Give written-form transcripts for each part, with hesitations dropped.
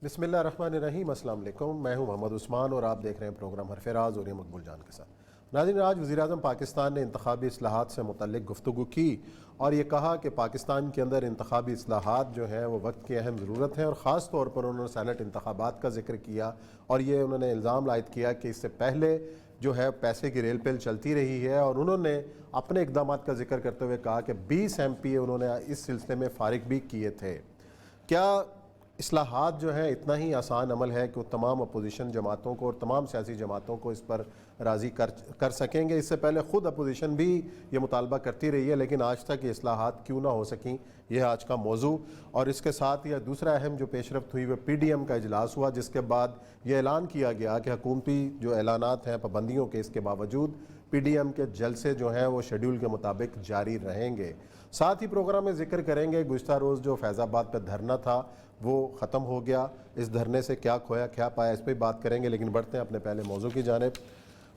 بسم اللہ الرحمن الرحیم۔ السلام علیکم، میں ہوں محمد عثمان اور آپ دیکھ رہے ہیں پروگرام حرف راز اور یہ مقبول جان کے ساتھ۔ ناظرین، آج وزیراعظم پاکستان نے انتخابی اصلاحات سے متعلق گفتگو کی اور یہ کہا کہ پاکستان کے اندر انتخابی اصلاحات جو ہیں وہ وقت کی اہم ضرورت ہے، اور خاص طور پر انہوں نے سینٹ انتخابات کا ذکر کیا اور یہ انہوں نے الزام عائد کیا کہ اس سے پہلے جو ہے پیسے کی ریل پیل چلتی رہی ہے، اور انہوں نے اپنے اقدامات کا ذکر کرتے ہوئے کہا کہ 20 MP انہوں نے اس سلسلے میں فارغ بھی کیے تھے۔ کیا اصلاحات جو ہیں اتنا ہی آسان عمل ہے کہ وہ تمام اپوزیشن جماعتوں کو اور تمام سیاسی جماعتوں کو اس پر راضی کر سکیں گے؟ اس سے پہلے خود اپوزیشن بھی یہ مطالبہ کرتی رہی ہے، لیکن آج تک یہ اصلاحات کیوں نہ ہو سکیں، یہ آج کا موضوع۔ اور اس کے ساتھ یہ دوسرا اہم جو پیش رفت ہوئی وہ PDM کا اجلاس ہوا، جس کے بعد یہ اعلان کیا گیا کہ حکومتی جو اعلانات ہیں پابندیوں کے، اس کے باوجود PDM کے جلسے جو ہیں وہ شیڈول کے مطابق جاری رہیں گے۔ ساتھ ہی پروگرام میں ذکر کریں گے گزشتہ روز جو فیض آباد پہ دھرنا تھا وہ ختم ہو گیا، اس دھرنے سے کیا کھویا کیا پایا، اس پہ بات کریں گے، لیکن بڑھتے ہیں اپنے پہلے موضوع کی جانب۔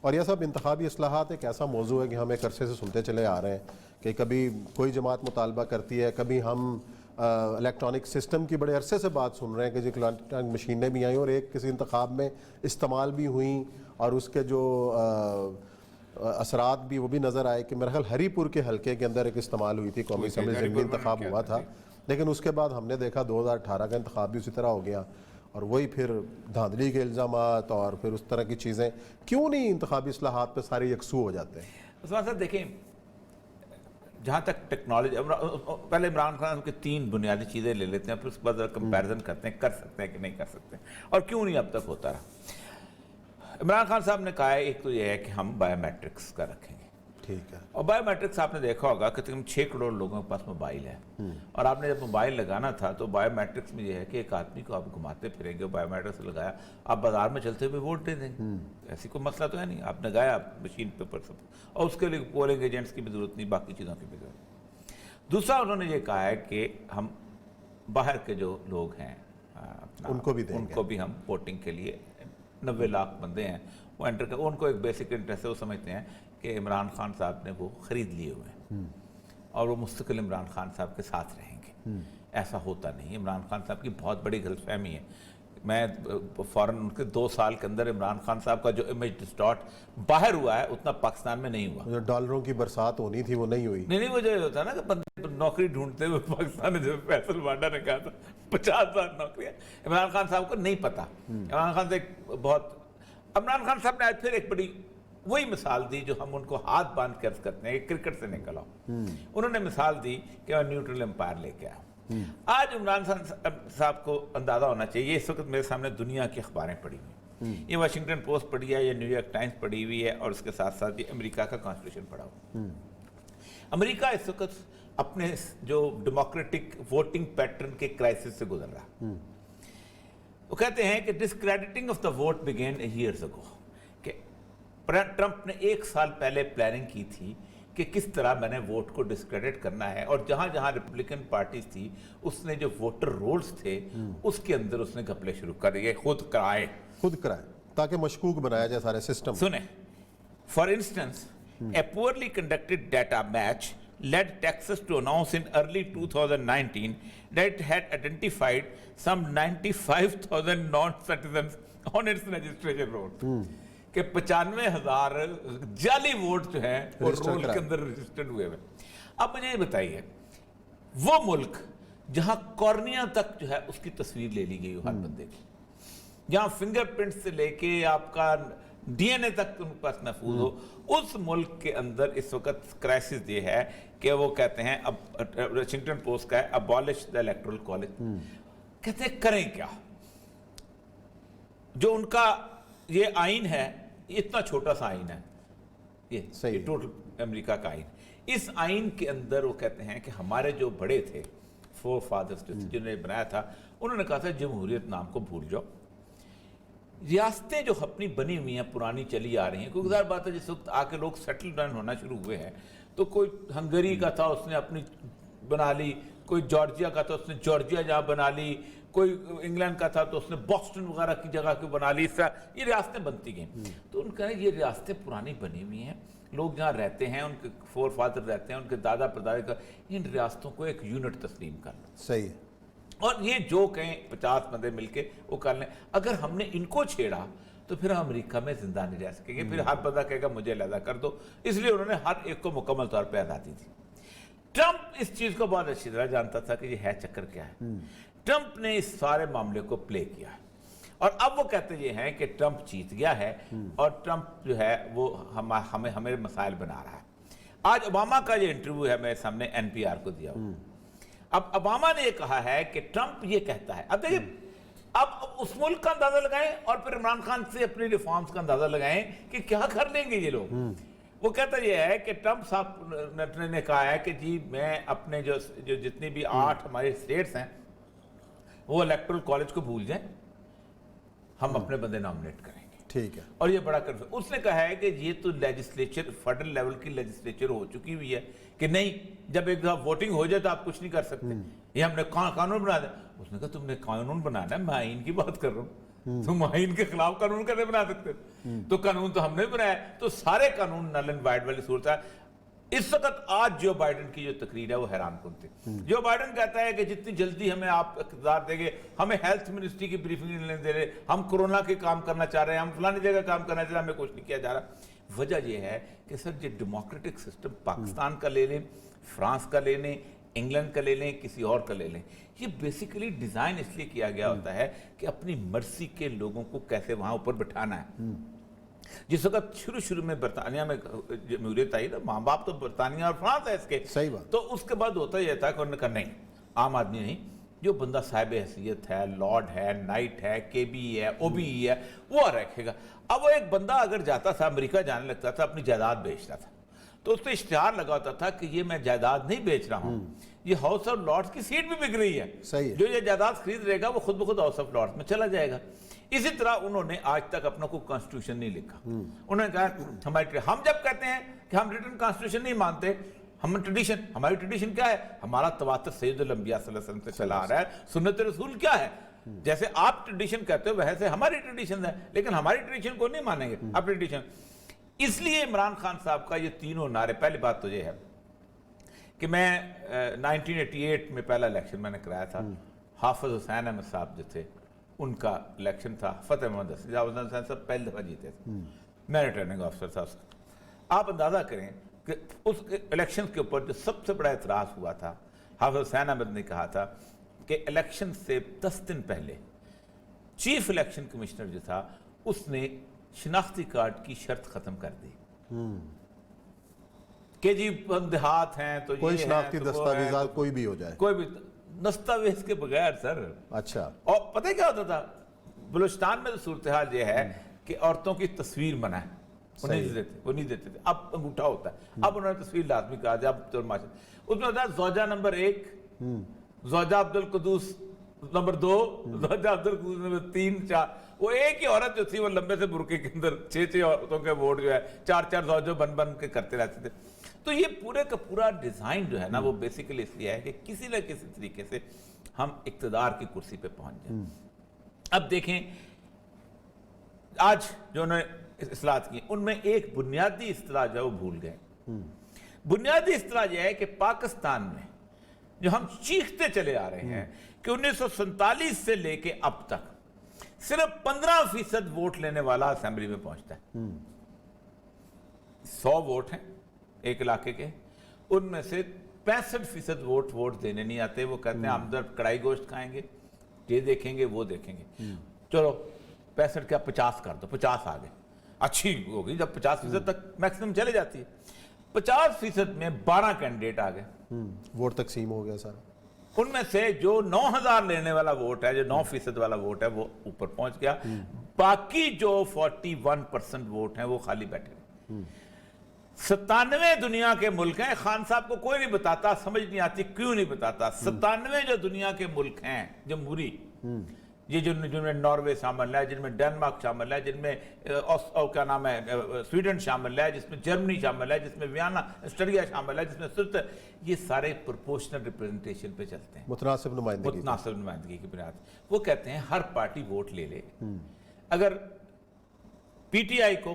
اور یہ سب انتخابی اصلاحات ایک ایسا موضوع ہے کہ ہم ایک عرصے سے سنتے چلے آ رہے ہیں کہ کبھی کوئی جماعت مطالبہ کرتی ہے، کبھی ہم الیکٹرانک سسٹم کی بڑے عرصے سے بات سن رہے ہیں کہ جو الیکٹرانک مشینیں بھی آئیں اور ایک کسی انتخاب میں استعمال بھی ہوئیں، اور اس کے جو اثرات بھی وہ بھی نظر آئے کہ میرا خیال ہری پور کے حلقے کے اندر ایک استعمال ہوئی تھی، قومی اسمبلی ضمنی انتخاب ہوا تھا، لیکن اس کے بعد ہم نے دیکھا 2018 کا انتخاب بھی اسی طرح ہو گیا، اور وہی پھر دھاندلی کے الزامات اور پھر اس طرح کی چیزیں۔ کیوں نہیں انتخابی اصلاحات پہ سارے یکسو ہو جاتے ہیں؟ عثمان صاحب دیکھیں، جہاں تک ٹیکنالوجی، پہلے عمران خان کے 3 بنیادی چیزیں لے لیتے ہیں، پھر اس کے بعد کمپیریزن کرتے ہیں، کر سکتے ہیں کہ نہیں کر سکتے، اور کیوں نہیں اب تک ہوتا رہا۔ عمران خان صاحب نے کہا ہے ایک تو یہ ہے کہ ہم بایو میٹرکس کا رکھیں گے، ٹھیک ہے، اور بایو میٹرکس آپ نے دیکھا ہوگا کہ تقریباً 6 کروڑ لوگوں کے پاس موبائل ہے، اور آپ نے جب موبائل لگانا تھا تو بایو میٹرکس میں یہ ہے کہ ایک آدمی کو آپ گھماتے پھریں گے، بایو میٹرکس لگایا، آپ بازار میں چلتے ہوئے ووٹ دے دیں گے، ایسی کوئی مسئلہ تو ہے نہیں، آپ نے گایا مشین پیپر سب، اور اس کے لیے پولنگ ایجنٹس کی بھی ضرورت نہیں، باقی چیزوں کی بھی ضرورت نہیں۔ دوسرا انہوں نے یہ کہا ہے کہ ہم باہر کے جو لوگ ہیں ان کو بھی دیں گے، ان کو بھی ہم ووٹنگ کے لیے 90 لاکھ بندے ہیں وہ انٹر کر، ان کو ایک بیسک انٹرسٹ ہے، وہ سمجھتے ہیں کہ عمران خان صاحب نے وہ خرید لیے ہوئے ہیں اور وہ مستقل عمران خان صاحب کے ساتھ رہیں گے۔ ایسا ہوتا نہیں، عمران خان صاحب کی بہت بڑی غلط فہمی ہے۔ میں فوراً ان کے 2 سال کے اندر عمران خان صاحب کا جو امیج ڈسٹارٹ باہر ہوا ہے اتنا پاکستان میں نہیں ہوا۔ جو ڈالروں کی برسات ہونی تھی وہ نہیں ہوئی۔ نہیں، وہ جو ہوتا ہے نا کہ بندے نوکری ڈھونڈتے ہوئے پاکستان میں، جو فیصل وانڈا نے کہا تھا 50,000 نوکریاں، عمران خان صاحب کو نہیں پتا۔ عمران خان سے ایک بہت، عمران خان صاحب نے آج پھر ایک بڑی وہی مثال دی جو ہم ان کو ہاتھ باندھ کے عرض کرتے ہیں کہ کرکٹ سے نکل آؤ۔ انہوں نے مثال دی کہ میں نیوٹرل امپائر لے کے آیا۔ آج عمران خان صاحب کو اندازہ ہونا چاہیے، اس وقت میرے سامنے دنیا کی اخباریں پڑھی ہوئی، یہ واشنگٹن پوسٹ پڑھی ہے، یہ نیو یارک ٹائمز پڑھی ہوئی ہے، اور اس کے ساتھ ساتھ یہ امریکہ کا کانسٹیٹیوشن پڑھا ہوا۔ امریکہ اس وقت اپنے جو ڈیموکریٹک ووٹنگ پیٹرن کے کرائسس سے گزر رہا۔ وہ کہتے ہیں کہ discrediting of the vote began years ago, کہ ٹرمپ نے 1 سال پہلے پلاننگ کی تھی کہ کس طرح میں نے ووٹ کو ڈسکریڈٹ کرنا ہے، اور جہاں جہاں ریپبلکن پارٹیز تھی اس نے جو ووٹر رولز تھے اس کے اندر اس نے گھپلے شروع کر دیے، خود کرائے تاکہ مشکوک بنایا جائے سارے سسٹم۔ سنیں، for instance a poorly conducted data match led Texas to announce in early 2019 that it had identified some 95,000 non-citizens on its registration roll، کہ 95,000 جعلی ووٹ جو ہیں وہ رول کے اندر رجسٹرڈ ہوئے ہوئے۔ اب مجھے یہ بتائیے، وہ ملک جہاں کارنیا تک جو ہے اس کی تصویر لے لی گئی ہو ہر بندے کی، جہاں فنگر پرنٹ سے لے کے آپ کا DNA تک ان کے پاس محفوظ ہو، اس ملک کے اندر اس وقت کرائسس یہ ہے کہ وہ کہتے ہیں، اب واشنگٹن پوسٹ کا ہے abolish the electoral college، کہتے ہیں کریں کیا؟ جو ان کا یہ آئین ہے، یہ اتنا چھوٹا سا آئین ہے، یہ ٹوٹل امریکہ کا آئین، اس آئین کے اندر وہ کہتے ہیں کہ ہمارے جو بڑے تھے فور فادرز جنہوں نے بنایا تھا، انہوں نے کہا تھا جمہوریت نام کو بھول جاؤ۔ ریاستیں جو اپنی بنی ہوئی ہیں پرانی چلی آ رہی ہیں، کیونکہ ظاہر بات ہے جس وقت آ کے لوگ سیٹل ڈاؤن ہونا شروع ہوئے ہیں تو کوئی ہنگری کا تھا اس نے اپنی بنا لی، کوئی جارجیا کا تھا اس نے جارجیا جہاں بنا لی، کوئی انگلینڈ کا تھا تو اس نے بوسٹن وغیرہ کی جگہ کو بنا لی، اس طرح یہ ریاستیں بنتی گئیں۔ تو ان کا یہ ریاستیں پرانی بنی ہوئی ہیں، لوگ جہاں رہتے ہیں، ان کے فور فادر رہتے ہیں، ان کے دادا پردادا کا، ان ریاستوں کو ایک یونٹ تسلیم کرنا صحیح ہے۔ اور یہ جو کہیں 50 بندے مل کے وہ کر لیں. اگر ہم نے ان کو چھیڑا تو پھر ہم امریکہ میں زندہ نہیں رہ سکیں گے, پھر ہر بندہ کہے گا مجھے علیحدہ کر دو. اس لیے انہوں نے ہر ایک کو مکمل طور پہ آزادی دی. ٹرمپ اس چیز کو بہت اچھی طرح جانتا تھا کہ یہ ہے چکر کیا ہے. ٹرمپ نے اس سارے معاملے کو پلے کیا ہے, اور اب وہ کہتے یہ ہیں کہ ٹرمپ جیت گیا ہے اور ٹرمپ جو ہے وہ ہمیں مسائل بنا رہا ہے. آج اوباما کا یہ انٹرویو ہے میرے سامنے NPR کو دیا ہوا. اب اوباما نے یہ کہا ہے کہ ٹرمپ یہ کہتا ہے, اب دیکھیں اب اس ملک کا اندازہ لگائیں اور پھر عمران خان سے اپنی ریفارمز کا اندازہ لگائیں کہ کیا کر لیں گے یہ لوگ. وہ کہتا یہ ہے کہ ٹرمپ صاحب نے کہا ہے کہ جی میں اپنے جو جتنی بھی 8 ہمارے اسٹیٹس ہیں وہ الیکٹرل کالج کو بھول جائیں, ہم اپنے بندے نامنیٹ کریں گے. ٹھیک ہے. اور یہ بڑا کنفرم, اس نے کہا ہے کہ یہ تو لیجسلیچر فیڈرل لیول کی لیجسلیچر ہو چکی ہوئی ہے کہ نہیں جب ایک دفعہ ووٹنگ ہو جائے تو آپ کچھ نہیں کر سکتے, یہ ہم نے قانون بنا دیا. اس نے کہا تم نے قانون بنانا ہے, میں آئین کی بات کر رہا ہوں, تم آئین کے خلاف قانون کیسے بنا سکتے؟ تو قانون تو ہم نے بنایا. تو سارے قانون نل اینڈ وائڈ والی صورت ہے. اس وقت آج جو بائیڈن کی جو تقریر ہے وہ حیران کن تھی. جو بائیڈن کہتا ہے کہ جتنی جلدی ہمیں آپ اقتدار دیں گے, ہمیں ہیلتھ منسٹری کی بریفنگ نہیں دے رہے, ہم کورونا کے کام کرنا چاہ رہے ہیں, ہم فلانی جگہ کام کرنا چاہ رہے ہیں, ہمیں کچھ نہیں کیا جا رہا. وجہ یہ ہے کہ سر یہ ڈیموکریٹک سسٹم پاکستان کا لے لیں, فرانس کا لے لیں, انگلینڈ کا لے لیں, کسی اور کا لے لیں, یہ بیسیکلی ڈیزائن اس لیے کیا گیا ہوتا ہے کہ اپنی مرضی کے لوگوں کو کیسے وہاں اوپر بٹھانا ہے. جس وقت شروع میں برطانیہ میں جمہوریت آئی نا, ماں باپ تو برطانیہ اور فرانس ہے اس کے, صحیح بات. تو اس کے بعد ہوتا یہ تھا کہ انہوں نے کہا نہیں, عام آدمی نہیں, جو بندہ صاحب حیثیت ہے, لارڈ ہے, نائٹ ہے, KB ہے, OBE ہے, وہ رکھے گا. اب وہ ایک بندہ اگر جاتا تھا امریکہ جانے لگتا تھا, اپنی جائیداد بیچتا تھا, تو اس پہ اشتہار لگا ہوتا تھا کہ یہ میں جائیداد نہیں بیچ رہا ہوں, یہ ہاؤس آف لارڈز کی سیٹ بھی بک رہی ہے, جو یہ جائیداد خرید رہے گا وہ خود بخود ہاؤس آف لارڈز میں چلا جائے گا. اسی طرح انہوں نے آج تک اپنا کوئی کانسٹیٹیوشن نہیں لکھا. انہوں نے کہا ہم جب کہتے ہیں کہ ہم ریٹن کانسٹیٹیوشن نہیں مانتے, ہم ٹریڈیشن, ہماری ٹریڈیشن کیا ہے, ہمارا تواتر سید الانبیاء صلی اللہ علیہ وسلم سے چلا آ رہا ہے, سنت رسول کیا ہے. جیسے آپ ٹریڈیشن کہتے ہو ویسے ہماری ٹریڈیشن ہے, لیکن ہماری ٹریڈیشن کو نہیں مانیں گے آپ ٹریڈیشن. اس لیے عمران خان صاحب کا یہ تینوں نعرے, پہلی بات تو یہ ہے کہ میں 1988 میں پہلا الیکشن میں نے کرایا تھا, حافظ حسین احمد صاحب جو تھے ان کا الیکشن تھا, فتح محمد حسین صاحب پہلی دفعہ جیتے تھے, میں ریٹرننگ آفیسر تھا. آپ اندازہ کریں کہ اس الیکشن کے اوپر جو سب سے بڑا اعتراض ہوا تھا, حافظ حسین احمد نے کہا تھا کہ الیکشن سے 10 دن پہلے چیف الیکشن کمشنر جو تھا اس نے شناختی کارڈ کی شرط ختم کر دی کہ جی ہم دیہات ہیں تو کوئی شناختی دستاویزات کوئی بھی ہو جائے, کوئی بھی دستاویز کے بغیر سر. اچھا. اور پتہ کیا ہوتا تھا بلوچستان میں تو صورتحال یہ ہے کہ عورتوں کی تصویر منع ہے, وہ نہیں دیتے تھے. اب انگوٹھا ہوتا ہے, اب انہوں نے تصویر لازمی کہا جب اس میں ہوتا ہے زوجہ نمبر 1, زوجہ عبدالقدوس نمبر 2, زوجہ عبدالقدوس نمبر 3, 4. وہ ایک ہی عورت جو تھی وہ لمبے سے برقعے کے اندر 6 عورتوں کے ووٹ جو ہے 4 زوجوں بن کے کرتے رہتے تھے. تو یہ پورے کا پورا ڈیزائن جو ہے نا وہ بیسیکلی اس لیے ہے کہ کسی نہ کسی طریقے سے ہم اقتدار کی کرسی پہ پہنچ جائیں. اب دیکھیں آج جو انہوں نے اصلاحات کی ان میں ایک بنیادی اصطلاح جو ہے وہ بھول گئے. بنیادی اصطلاح یہ ہے کہ پاکستان میں جو ہم چیختے چلے آ رہے ہیں کہ 1947 سے لے کے اب تک صرف 15% ووٹ لینے والا اسمبلی میں پہنچتا ہے. 100 ووٹ ہیں ایک علاقے کے, ان میں سے 65% ووٹ دینے نہیں آتے. وہ کہتے ہیں ہم ادھر کڑائی گوشت کھائیں گے, یہ دیکھیں گے وہ دیکھیں گے. چلو 65 کیا 50 کر دو, 50 آ گئے, اچھی ہوگی جب 50% تک میکسیمم چلے جاتی ہے. 50% میں 12 کینڈیڈیٹ آ گئے, ووٹ تقسیم ہو گیا سارا. ان میں سے جو 9000 لینے والا ووٹ ہے, جو 9% والا ووٹ ہے وہ اوپر پہنچ گیا. باقی جو 41% ووٹ ہیں وہ خالی بیٹھے. 97 دنیا کے ملک ہیں, خان صاحب کو کوئی نہیں بتاتا, سمجھ نہیں آتی کیوں نہیں بتاتا. 97 جو دنیا کے ملک ہیں جمہوری, یہ جن میں ناروے شامل ہے, جن میں ڈنمارک شامل ہے, جن میں کیا نام ہے سویڈن شامل ہے, جس میں جرمنی شامل ہے, جس میں ویانا اسٹریا شامل ہے, جس میں سرت, یہ سارے پروپورشنل ریپرزنٹیشن پہ چلتے ہیں, متناسب نمائندگی کی بنیاد. وہ کہتے ہیں ہر پارٹی ووٹ لے لے. اگر PTI کو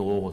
2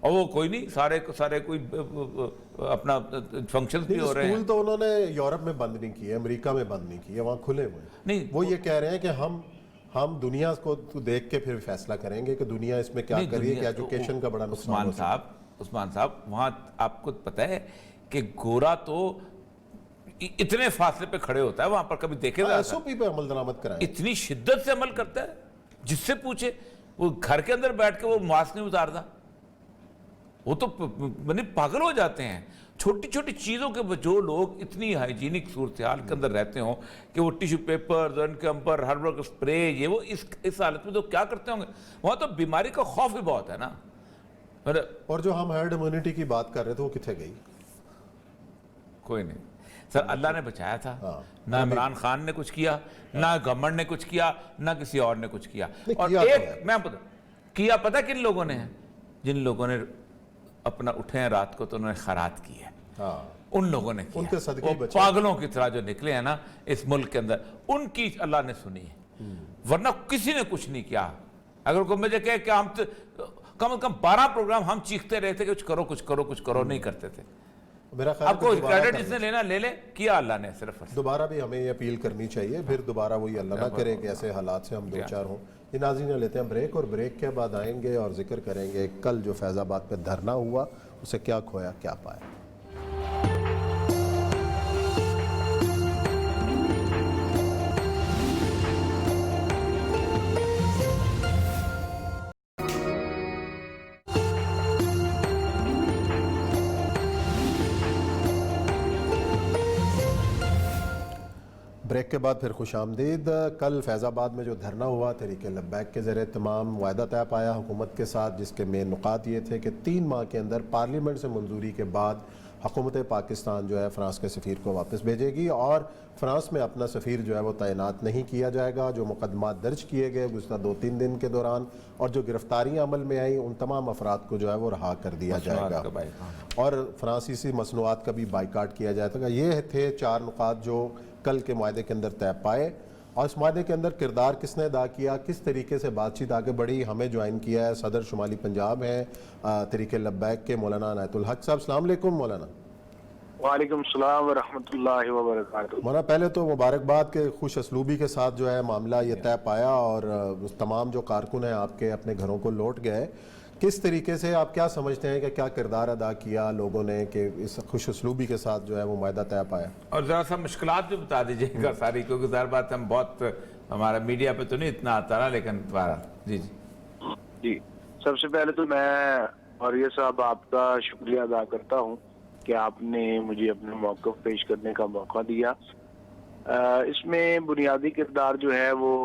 اور وہ کوئی نہیں, سارے کوئی اپنا فنکشنز بھی ہو رہے ہیں. اسکول تو انہوں نے یورپ میں بند نہیں کیے, امریکہ میں بند نہیں کیے, وہاں کھلے ہوئے ہیں. نہیں, وہ یہ کہہ رہے ہیں کہ ہم دنیا کو دیکھ کے پھر فیصلہ کریں گے کہ دنیا اس میں کیا کر رہی ہے, کہ ایجوکیشن کا بڑا نقصان. عثمان صاحب, وہاں آپ کو پتہ ہے کہ گورا تو اتنے فاصلے پہ کھڑے ہوتا ہے وہاں پر, کبھی دیکھے ایس او پی پہ عمل درآمد کرائیں. اتنی شدت سے عمل کرتا ہے, جس سے پوچھے وہ گھر کے اندر بیٹھ کے وہ ماسک نہیں اتارتا, وہ تو پاگل ہو جاتے ہیں. چھوٹی چھوٹی چیزوں کے جو لوگ اتنی ہائیجینک صورتحال کے اندر رہتے ہوں کہ وہ tissue paper, camper, herbal spray, یہ وہ اس حالت میں تو کیا کرتے ہوں گے. وہاں تو بیماری کا خوف بھی بہت ہے نا. اور جو ہم ہرڈ امیونٹی کی بات کر رہے تھے وہ کتنے گئی؟ کوئی نہیں سر, اللہ نے بچایا تھا. نہ عمران خان نے کچھ کیا, نہ گورنمنٹ نے کچھ کیا, نہ کسی اور نے کچھ کیا. اور ایک میں کیا پتہ کن لوگوں نے ہے, جن لوگوں نے اپنا اٹھے ہیں رات کو تو انہوں نے خیرات کی ہے, ان لوگوں نے کیا. ان کے صدقے وہ پاگلوں کی طرح جو نکلے ہیں نا اس ملک کے اندر, ان کی اللہ نے سنی ہے, ورنہ کسی نے کچھ نہیں کیا. اگر کوئی مجھے کہے کہ ہم کم از کم 12 پروگرام ہم چیختے رہے تھے کہ کچھ کرو, نہیں کرتے تھے. میرا خیال آپ کو کریڈٹ جس نے لینا لے لے, کیا اللہ نے صرف. دوبارہ بھی ہمیں یہ اپیل کرنی چاہیے, پھر دوبارہ وہی اللہ نہ کرے کہ ایسے حالات سے ہم دو چار ہوں. یہ ناظرین لیتے ہیں بریک, اور بریک کے بعد آئیں گے اور ذکر کریں گے کل جو فیض آباد پہ دھرنا ہوا اسے کیا کھویا کیا پایا. بریک کے بعد پھر خوش آمدید. کل فیض آباد میں جو دھرنا ہوا تحریک لبیک کے زیر اہتمام, معاہدہ طے پایا حکومت کے ساتھ, جس کے مین نقاط یہ تھے کہ 3 ماہ کے اندر پارلیمنٹ سے منظوری کے بعد حکومت پاکستان جو ہے فرانس کے سفیر کو واپس بھیجے گی, اور فرانس میں اپنا سفیر جو ہے وہ تعینات نہیں کیا جائے گا. جو مقدمات درج کیے گئے گزشتہ 2-3 دن کے دوران اور جو گرفتاریاں عمل میں آئیں, ان تمام افراد کو جو ہے وہ رہا کر دیا جائے گا, اور فرانسیسی مصنوعات کا بھی بائیکاٹ کیا جائے گا. یہ تھے 4 نقاط جو کل کے معاہدے کے اندر طے پائے. اور اس معاہدے کے اندر کردار کس نے ادا کیا, کس طریقے سے بات چیت آگے بڑھی, ہمیں جوائن کیا ہے صدر شمالی پنجاب ہیں تحریک لبیک کے مولانا عنایت الحق صاحب. السلام علیکم مولانا. وعلیکم السلام ورحمۃ اللہ وبرکاتہ. مولانا پہلے تو مبارکباد کے خوش اسلوبی کے ساتھ جو ہے معاملہ یہ طے پایا, اور تمام جو کارکن ہیں آپ کے اپنے گھروں کو لوٹ گئے. کس طریقے سے آپ کیا سمجھتے ہیں کہ کیا کردار ادا کیا لوگوں نے کہ اس خوش اسلوبی کے ساتھ جو ہے وہ معاہدہ طے پایا؟ اور ذرا سا مشکلات بھی بتا دیجیے گا ساری, کیونکہ ظاہر بات ہم بہت, ہمارا میڈیا پہ تو نہیں اتنا آتا رہا, لیکن دوبارہ جی سب سے پہلے تو میں اور یہ صاحب آپ کا شکریہ ادا کرتا ہوں کہ آپ نے مجھے اپنے موقف پیش کرنے کا موقع دیا. اس میں بنیادی کردار جو ہے وہ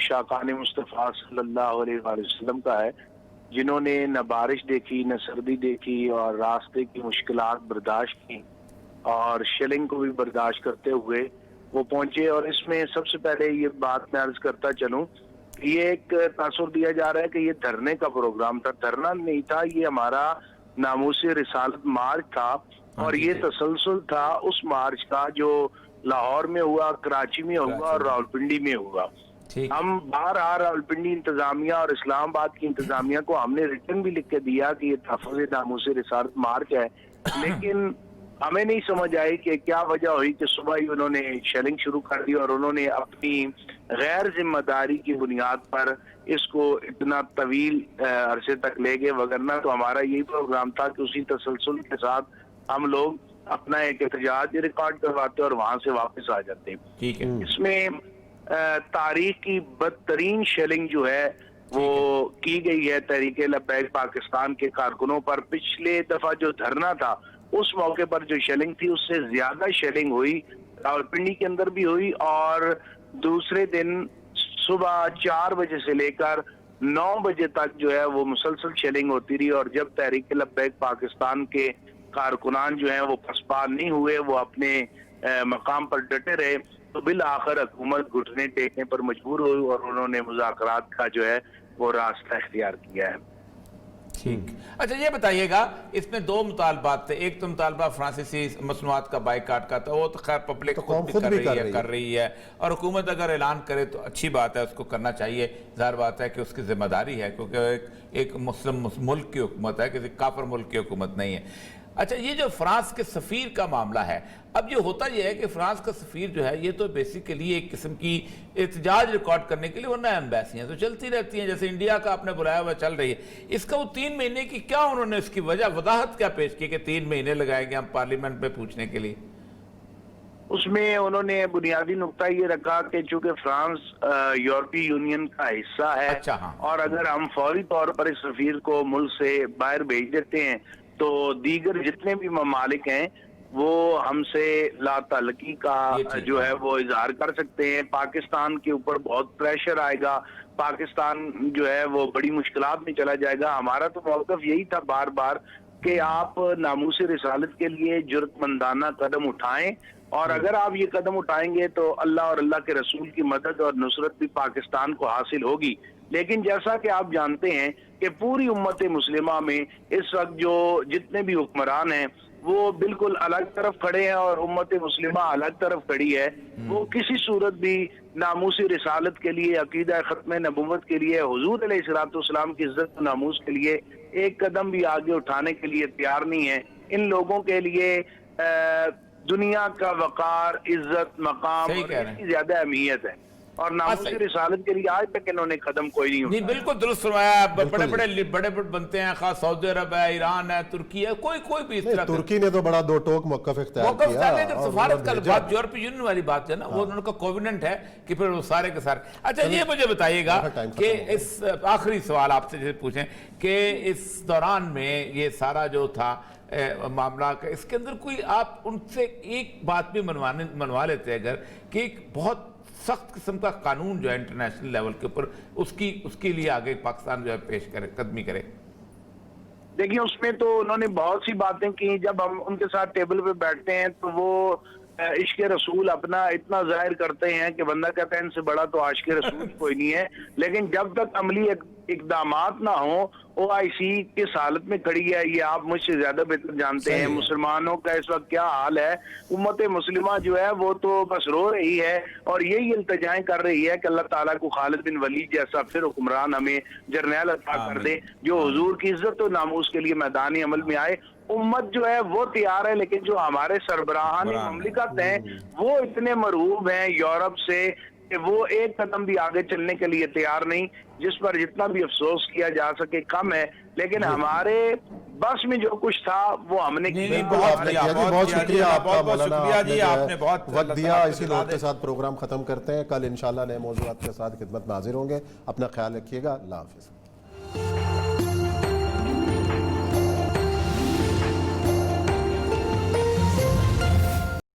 شاقان مصطفیٰ صلی اللہ علیہ وآلہ وسلم کا ہے, جنہوں نے نہ بارش دیکھی, نہ سردی دیکھی, اور راستے کی مشکلات برداشت کی, اور شیلنگ کو بھی برداشت کرتے ہوئے وہ پہنچے. اور اس میں سب سے پہلے یہ بات میں عرض کرتا چلوں, یہ ایک تاثر دیا جا رہا ہے کہ یہ دھرنے کا پروگرام تھا, دھرنا نہیں تھا, یہ ہمارا ناموس رسالت مارچ تھا. اور یہ تسلسل تھا اس مارچ کا جو لاہور میں ہوا, کراچی میں ہوا, اور راولپنڈی میں ہوا. ہم باہر راولپنڈی انتظامیہ اور اسلام آباد کی انتظامیہ کو ہم نے ریٹن بھی لکھ کے دیا کہ یہ تحفظ ناموس رسالت مارچ ہے, لیکن ہمیں نہیں سمجھ آئی کہ کیا وجہ ہوئی کہ صبح ہی انہوں نے شیلنگ شروع کر دی, اور انہوں نے اپنی غیر ذمہ داری کی بنیاد پر اس کو اتنا طویل عرصے تک لے گئے. وگرنہ تو ہمارا یہی پروگرام تھا کہ اسی تسلسل کے ساتھ ہم لوگ اپنا ایک احتجاج ریکارڈ کرواتے اور وہاں سے واپس آ جاتے. اس میں تاریخ کی بدترین شیلنگ جو ہے وہ کی گئی ہے تحریک لبیک پاکستان کے کارکنوں پر. پچھلے دفعہ جو دھرنا تھا اس موقع پر جو شیلنگ تھی اس سے زیادہ شیلنگ ہوئی, راولپنڈی کے اندر بھی ہوئی, اور دوسرے دن صبح 4 بجے سے لے کر 9 بجے تک جو ہے وہ مسلسل شیلنگ ہوتی رہی. اور جب تحریک لبیک پاکستان کے کارکنان جو ہیں وہ پسپا نہیں ہوئے, وہ اپنے مقام پر ڈٹے رہے, تو بالآخر حکومت گھٹنے ٹیکنے پر مجبور ہوئی اور انہوں نے مذاکرات کا جو ہے وہ راستہ اختیار کیا ہے. ٹھیک. اچھا یہ بتائیے گا اس میں دو مطالبات تھے. ایک تو مطالبہ فرانسیسی مصنوعات کا بائیکاٹ کا تھا, وہ تو خیر پبلک خود بھی کر رہی ہے, اور حکومت اگر اعلان کرے تو اچھی بات ہے, اس کو کرنا چاہیے. ظاہر بات ہے کہ اس کی ذمہ داری ہے, کیونکہ ایک مسلم ملک کی حکومت ہے, کسی کافر ملک کی حکومت نہیں ہے. اچھا یہ جو فرانس کے سفیر کا معاملہ ہے, اب یہ ہوتا یہ ہے کہ فرانس کا سفیر جو ہے یہ تو بیسیکلی ایک قسم کی احتجاج ریکارڈ کرنے کے لیے, ورنہ ایمبیسیاں تو چلتی رہتی ہیں, جیسے انڈیا کا آپ نے بلایا ہوا چل رہی ہے. اس کا وہ 3 مہینے کی کیا انہوں نے اس کی وضاحت کیا پیش کی کہ 3 مہینے لگائیں گے ہم پارلیمنٹ میں پوچھنے کے لیے؟ اس میں انہوں نے بنیادی نقطہ یہ رکھا کہ چونکہ فرانس یورپی یونین کا حصہ ہے, اور اگر ہم فوری طور پر اس سفیر کو ملک سے باہر بھیج دیتے ہیں تو دیگر جتنے بھی ممالک ہیں وہ ہم سے لا تعلقی کا جو ہے وہ اظہار کر سکتے ہیں. پاکستان کے اوپر بہت پریشر آئے گا, پاکستان جو ہے وہ بڑی مشکلات میں چلا جائے گا. ہمارا تو موقف یہی تھا بار بار کہ آپ ناموس رسالت کے لیے جرأت مندانہ قدم اٹھائیں, اور اگر آپ یہ قدم اٹھائیں گے تو اللہ اور اللہ کے رسول کی مدد اور نصرت بھی پاکستان کو حاصل ہوگی. لیکن جیسا کہ آپ جانتے ہیں کہ پوری امت مسلمہ میں اس وقت جو جتنے بھی حکمران ہیں وہ بالکل الگ طرف کھڑے ہیں, اور امت مسلمہ الگ طرف کھڑی ہے. وہ کسی صورت بھی ناموس رسالت کے لیے, عقیدہ ختم نبوت کے لیے, حضور علیہ السلام کی عزت و ناموس کے لیے ایک قدم بھی آگے اٹھانے کے لیے تیار نہیں ہے. ان لوگوں کے لیے دنیا کا وقار, عزت, مقام اور اس کی زیادہ اہمیت ہے, اور ناموس رسالت کے لیے آج تک انہوں نے قدم کوئی نہیں اٹھایا. بالکل درست فرمایا. بڑے بنتے ہیں, خاص سعودی عرب ہے, ایران ہے, ترکی ہے, کوئی بھی اس طرح. ترکی نے تو بڑا دو ٹوک موقف اختیار کیا. سفارت کا بات یورپی یونین والی بات ہے نا, وہ انہوں کا کووننٹ ہے کہ پھر وہ سارے کے سارے. اچھا یہ مجھے بتائیے گا کہ اس آخری سوال آپ سے پوچھیں کہ اس دوران میں یہ سارا جو تھا معاملہ کا, اس کے اندر کوئی آپ ان سے ایک بات بھی منوا لیتے اگر, کہ ایک بہت سخت قسم کا قانون جو ہے انٹرنیشنل لیول کے اوپر اس کے لیے آگے پاکستان جو ہے پیش کرے, قدمی کرے. دیکھیں اس میں تو انہوں نے بہت سی باتیں کی. جب ہم ان کے ساتھ ٹیبل پہ بیٹھتے ہیں تو وہ عشق رسول اپنا اتنا ظاہر کرتے ہیں کہ بندہ کہتا ہے ان سے بڑا تو عاشق رسول کوئی نہیں ہے. لیکن جب تک عملی اقدامات نہ ہوں, OIC کس حالت میں کھڑی ہے یہ آپ مجھ سے زیادہ بہتر جانتے ہیں. مسلمانوں کا اس وقت کیا حال ہے, امت مسلمہ جو ہے وہ تو بس رو رہی ہے اور یہی التجائیں کر رہی ہے کہ اللہ تعالیٰ کو خالد بن ولید جیسا پھر حکمران ہمیں جرنیل عطا کر دے جو حضور کی عزت و ناموس کے لیے میدان عمل میں آئے. امت جو ہے وہ تیار ہے, لیکن جو ہمارے سربراہان مملکت ہیں وہ اتنے مرعوب ہیں یورپ سے کہ وہ ایک قدم بھی آگے چلنے کے لیے تیار نہیں, جس پر جتنا بھی افسوس کیا جا سکے کم ہے. لیکن ہمارے بس میں جو کچھ تھا وہ ہم نے کیا. بہت شکریہ آپ کا مولانا, آپ نے بہت وقت دیا. اسی نوٹ کے ساتھ پروگرام ختم کرتے ہیں. کل انشاءاللہ نئے موضوعات کے ساتھ خدمت میں حاضر ہوں گے. اپنا خیال رکھیے گا. اللہ حافظ.